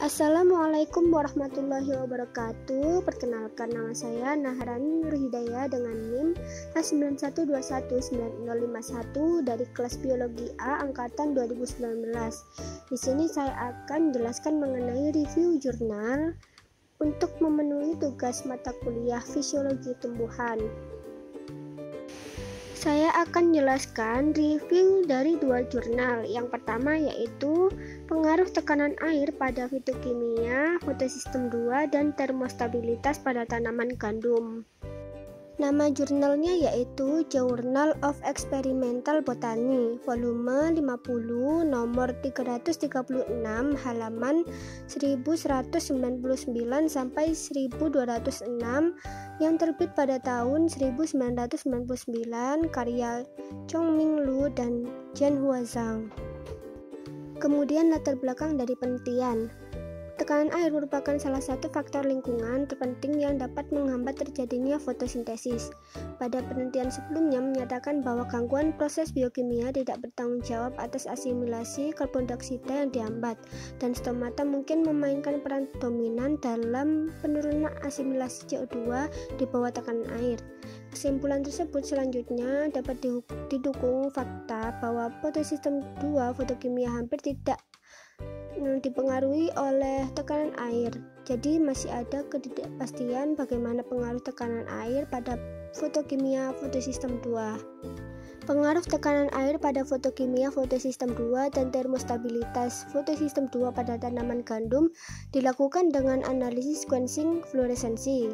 Assalamualaikum warahmatullahi wabarakatuh. Perkenalkan, nama saya Nahrani Nur Hidayah dengan NIM A91219051 dari kelas Biologi A angkatan 2019. Di sini saya akan menjelaskan mengenai review jurnal untuk memenuhi tugas mata kuliah Fisiologi Tumbuhan. Saya akan menjelaskan review dari dua jurnal. Yang pertama yaitu pengaruh tekanan air pada fitokimia, fotosistem 2, dan termostabilitas pada tanaman gandum. Nama jurnalnya yaitu Journal of Experimental Botany, volume 50, nomor 336, halaman 1199 sampai 1206, yang terbit pada tahun 1999, karya Chongming Lu dan Zhen Huazhang. Kemudian latar belakang dari penelitian. Tekanan air merupakan salah satu faktor lingkungan terpenting yang dapat menghambat terjadinya fotosintesis. Pada penelitian sebelumnya menyatakan bahwa gangguan proses biokimia tidak bertanggung jawab atas asimilasi karbon dioksida yang dihambat, dan stomata mungkin memainkan peran dominan dalam penurunan asimilasi CO2 di bawah tekanan air. Kesimpulan tersebut selanjutnya dapat didukung fakta bahwa fotosistem 2 fotokimia hampir tidak dipengaruhi oleh tekanan air. Jadi masih ada ketidakpastian bagaimana pengaruh tekanan air pada fotokimia fotosistem 2. Pengaruh tekanan air pada fotokimia fotosistem 2 dan termostabilitas fotosistem 2 pada tanaman gandum dilakukan dengan analisis sequencing fluoresensi,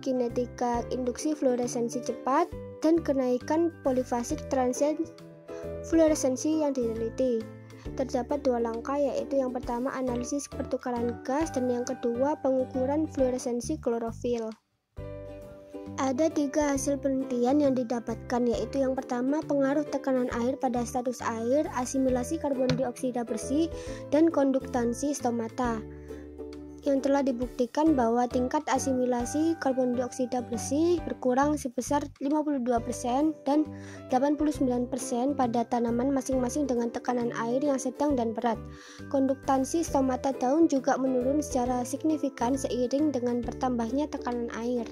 kinetika induksi fluoresensi cepat, dan kenaikan polifasik transient fluoresensi yang diteliti. Terdapat dua langkah, yaitu yang pertama analisis pertukaran gas dan yang kedua pengukuran fluoresensi klorofil. Ada tiga hasil penelitian yang didapatkan, yaitu yang pertama pengaruh tekanan air pada status air, asimilasi karbon dioksida bersih, dan konduktansi stomata, yang telah dibuktikan bahwa tingkat asimilasi karbon dioksida bersih berkurang sebesar 52% dan 89% pada tanaman masing-masing dengan tekanan air yang sedang dan berat. Konduktansi stomata daun juga menurun secara signifikan seiring dengan bertambahnya tekanan air.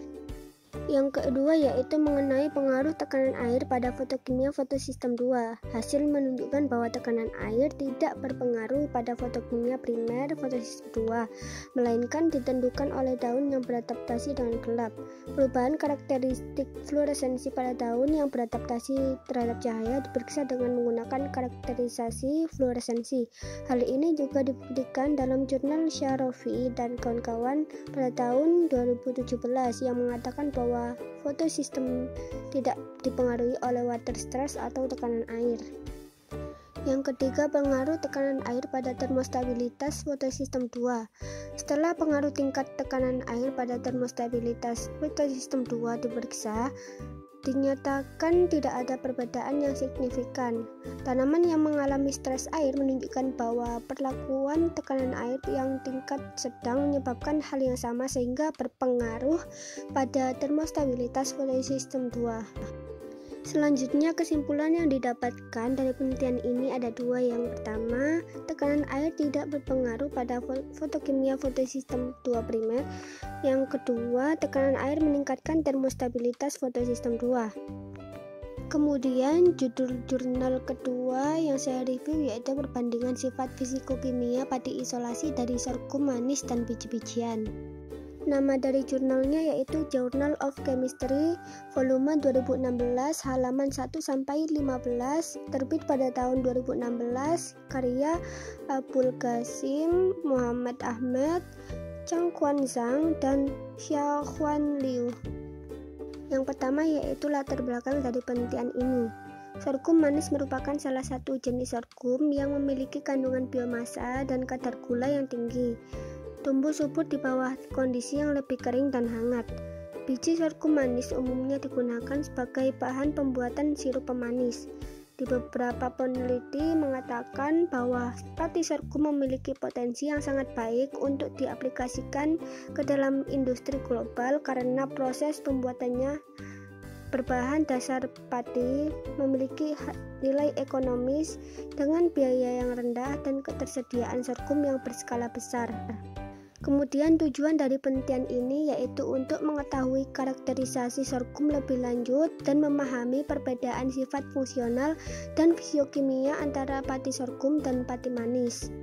Yang kedua yaitu mengenai pengaruh tekanan air pada fotokimia fotosistem 2. Hasil menunjukkan bahwa tekanan air tidak berpengaruh pada fotokimia primer fotosistem 2, melainkan ditentukan oleh daun yang beradaptasi dengan gelap. Perubahan karakteristik fluoresensi pada daun yang beradaptasi terhadap cahaya diperiksa dengan menggunakan karakterisasi fluoresensi. Hal ini juga dibuktikan dalam jurnal Sharofi dan kawan-kawan pada tahun 2017 yang mengatakan bahwa fotosistem tidak dipengaruhi oleh water stress atau tekanan air. Yang ketiga, pengaruh tekanan air pada termostabilitas fotosistem 2. Setelah pengaruh tingkat tekanan air pada termostabilitas fotosistem 2 diperiksa, dinyatakan tidak ada perbedaan yang signifikan. Tanaman yang mengalami stres air menunjukkan bahwa perlakuan tekanan air yang tingkat sedang menyebabkan hal yang sama sehingga berpengaruh pada termostabilitas fotosistem 2. Selanjutnya, kesimpulan yang didapatkan dari penelitian ini ada dua. Yang pertama, tekanan air tidak berpengaruh pada fotokimia fotosistem 2 primer. Yang kedua, tekanan air meningkatkan termostabilitas fotosistem 2. Kemudian judul jurnal kedua yang saya review yaitu perbandingan sifat fisikokimia padi isolasi dari sorghum manis dan biji-bijian. Nama dari jurnalnya yaitu Journal of Chemistry, volume 2016, halaman 1 sampai 15, terbit pada tahun 2016, karya Abul Qasim, Muhammad Ahmed, Chang Quan Zhang, dan Xiaohuan Liu. Yang pertama yaitu latar belakang dari penelitian ini. Sorghum manis merupakan salah satu jenis sorghum yang memiliki kandungan biomasa dan kadar gula yang tinggi. Tumbuh subur di bawah kondisi yang lebih kering dan hangat. Biji sorghum manis umumnya digunakan sebagai bahan pembuatan sirup pemanis. Di beberapa peneliti mengatakan bahwa padi sorghum memiliki potensi yang sangat baik untuk diaplikasikan ke dalam industri global karena proses pembuatannya berbahan dasar pati memiliki nilai ekonomis dengan biaya yang rendah dan ketersediaan sorghum yang berskala besar. Kemudian tujuan dari penelitian ini yaitu untuk mengetahui karakterisasi sorghum lebih lanjut dan memahami perbedaan sifat fungsional dan fisiokimia antara pati sorghum dan pati manis.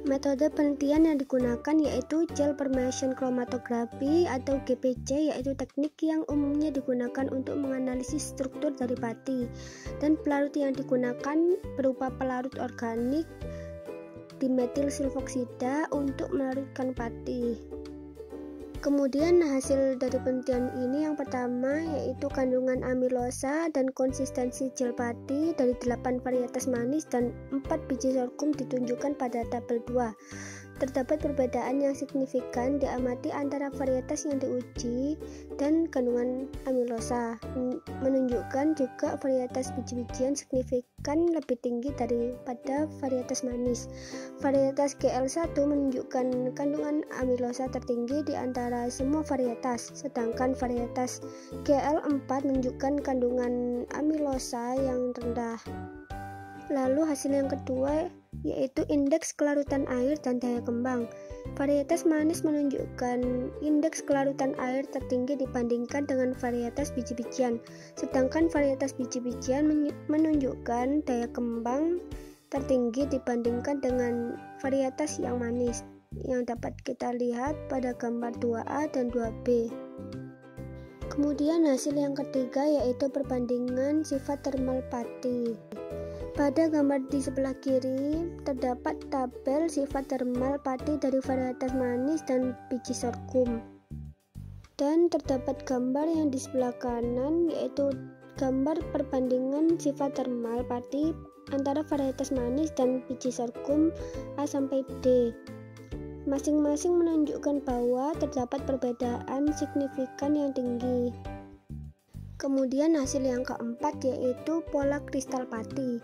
Metode penelitian yang digunakan yaitu gel permeation chromatography atau GPC, yaitu teknik yang umumnya digunakan untuk menganalisis struktur dari pati, dan pelarut yang digunakan berupa pelarut organik dimetil sulfoksida untuk melarutkan pati. Kemudian hasil dari penelitian ini yang pertama yaitu kandungan amilosa dan konsistensi gel pati dari 8 varietas manis dan 4 biji sorghum ditunjukkan pada tabel 2. Terdapat perbedaan yang signifikan diamati antara varietas yang diuji dan kandungan amilosa, menunjukkan juga varietas biji-bijian signifikan lebih tinggi daripada varietas manis. Varietas GL1 menunjukkan kandungan amilosa tertinggi di antara semua varietas, sedangkan varietas GL4 menunjukkan kandungan amilosa yang rendah. Lalu hasil yang kedua yaitu indeks kelarutan air dan daya kembang. Varietas manis menunjukkan indeks kelarutan air tertinggi dibandingkan dengan varietas biji-bijian, sedangkan varietas biji-bijian menunjukkan daya kembang tertinggi dibandingkan dengan varietas yang manis, yang dapat kita lihat pada gambar 2A dan 2B. Kemudian hasil yang ketiga yaitu perbandingan sifat termal pati. Pada gambar di sebelah kiri terdapat tabel sifat termal pati dari varietas manis dan biji sorghum. Dan terdapat gambar yang di sebelah kanan yaitu gambar perbandingan sifat termal pati antara varietas manis dan biji sorghum A sampai D. Masing-masing menunjukkan bahwa terdapat perbedaan signifikan yang tinggi. Kemudian hasil yang keempat yaitu pola kristal pati.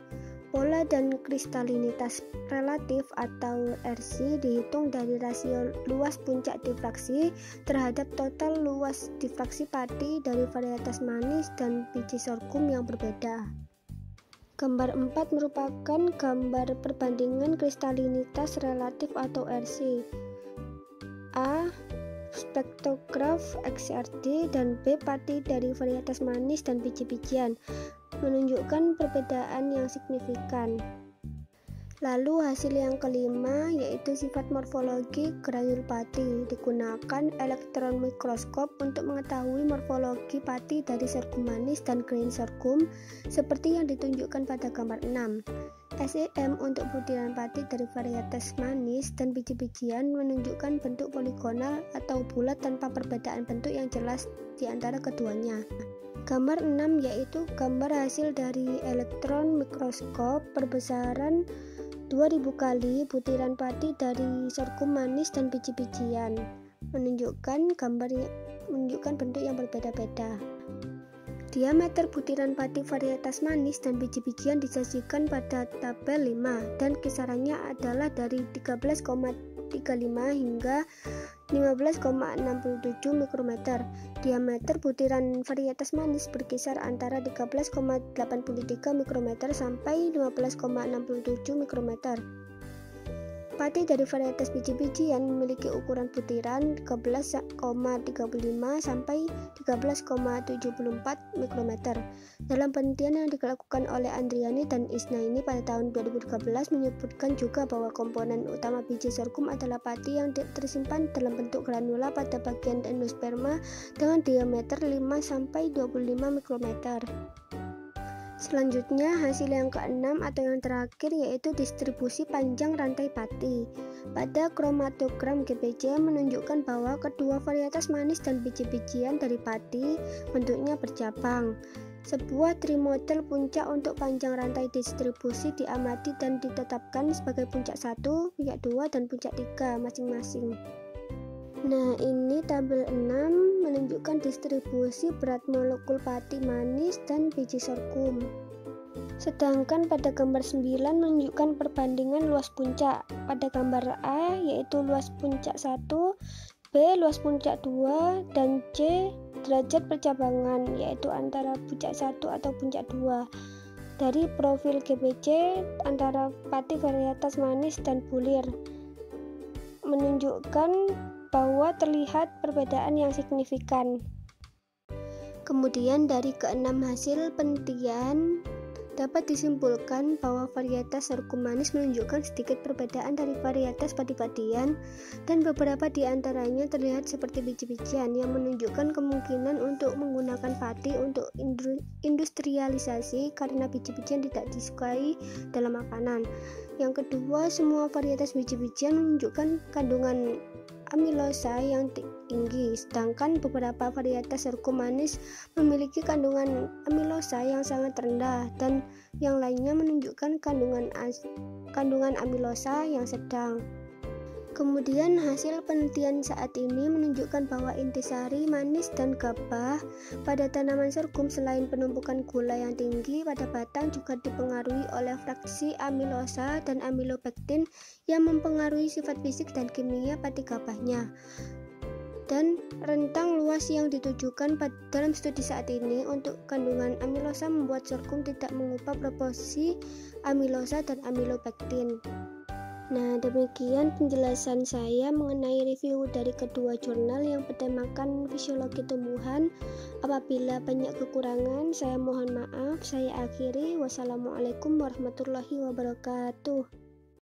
Pola dan kristalinitas relatif atau RC dihitung dari rasio luas puncak difraksi terhadap total luas difraksi pati dari varietas manis dan biji sorghum yang berbeda. Gambar 4 merupakan gambar perbandingan kristalinitas relatif atau RC. A. Spektrograf XRD dan B. Pati dari varietas manis dan biji-bijian menunjukkan perbedaan yang signifikan. Lalu hasil yang kelima yaitu sifat morfologi granul pati. Digunakan elektron mikroskop untuk mengetahui morfologi pati dari sorghum manis dan grain sorghum seperti yang ditunjukkan pada gambar 6. SEM untuk butiran pati dari varietas manis dan biji-bijian menunjukkan bentuk poligonal atau bulat tanpa perbedaan bentuk yang jelas di antara keduanya. Gambar 6 yaitu gambar hasil dari elektron mikroskop perbesaran 2000 kali butiran pati dari sorghum manis dan biji-bijian, menunjukkan bentuk yang berbeda-beda. Diameter butiran pati varietas manis dan biji-bijian disajikan pada tabel 5 dan kisarannya adalah dari 13,35 hingga 15,67 mikrometer. Diameter butiran varietas manis berkisar antara 13,83 mikrometer sampai 15,67 mikrometer. Pati dari varietas biji-bijian memiliki ukuran butiran 13,35 sampai 13,74 mikrometer. Dalam penelitian yang dilakukan oleh Andriani dan Isnaini pada tahun 2013 menyebutkan juga bahwa komponen utama biji sorghum adalah pati yang tersimpan dalam bentuk granula pada bagian endosperma dengan diameter 5 sampai 25 mikrometer. Selanjutnya hasil yang keenam atau yang terakhir yaitu distribusi panjang rantai pati. Pada kromatogram GPC menunjukkan bahwa kedua varietas manis dan biji-bijian dari pati bentuknya bercabang. Sebuah trimodel puncak untuk panjang rantai distribusi diamati dan ditetapkan sebagai puncak 1, puncak 2, dan puncak 3 masing-masing. Nah, ini tabel 6 menunjukkan distribusi berat molekul pati manis dan biji sorghum. Sedangkan pada gambar 9 menunjukkan perbandingan luas puncak. Pada gambar A yaitu luas puncak 1 B. Luas puncak 2, dan C. Derajat percabangan, yaitu antara puncak 1 atau puncak 2. Dari profil GBC antara pati varietas manis dan bulir menunjukkan bahwa terlihat perbedaan yang signifikan. Kemudian dari keenam hasil penelitian dapat disimpulkan bahwa varietas sorghum manis menunjukkan sedikit perbedaan dari varietas padi-padian, dan beberapa di antaranya terlihat seperti biji-bijian yang menunjukkan kemungkinan untuk menggunakan padi untuk industrialisasi karena biji-bijian tidak disukai dalam makanan. Yang kedua, semua varietas biji-bijian menunjukkan kandungan amilosa yang tinggi, sedangkan beberapa varietas sorghum manis memiliki kandungan amilosa yang sangat rendah, dan yang lainnya menunjukkan kandungan amilosa yang sedang. Kemudian hasil penelitian saat ini menunjukkan bahwa intisari manis dan gabah pada tanaman sorghum selain penumpukan gula yang tinggi pada batang juga dipengaruhi oleh fraksi amilosa dan amilopektin yang mempengaruhi sifat fisik dan kimia pati gabahnya. Dan rentang luas yang ditujukan dalam studi saat ini untuk kandungan amilosa membuat sorghum tidak mengubah proporsi amilosa dan amilopektin. Nah, demikian penjelasan saya mengenai review dari kedua jurnal yang bertemakan fisiologi tumbuhan. Apabila banyak kekurangan, saya mohon maaf. Saya akhiri. Wassalamualaikum warahmatullahi wabarakatuh.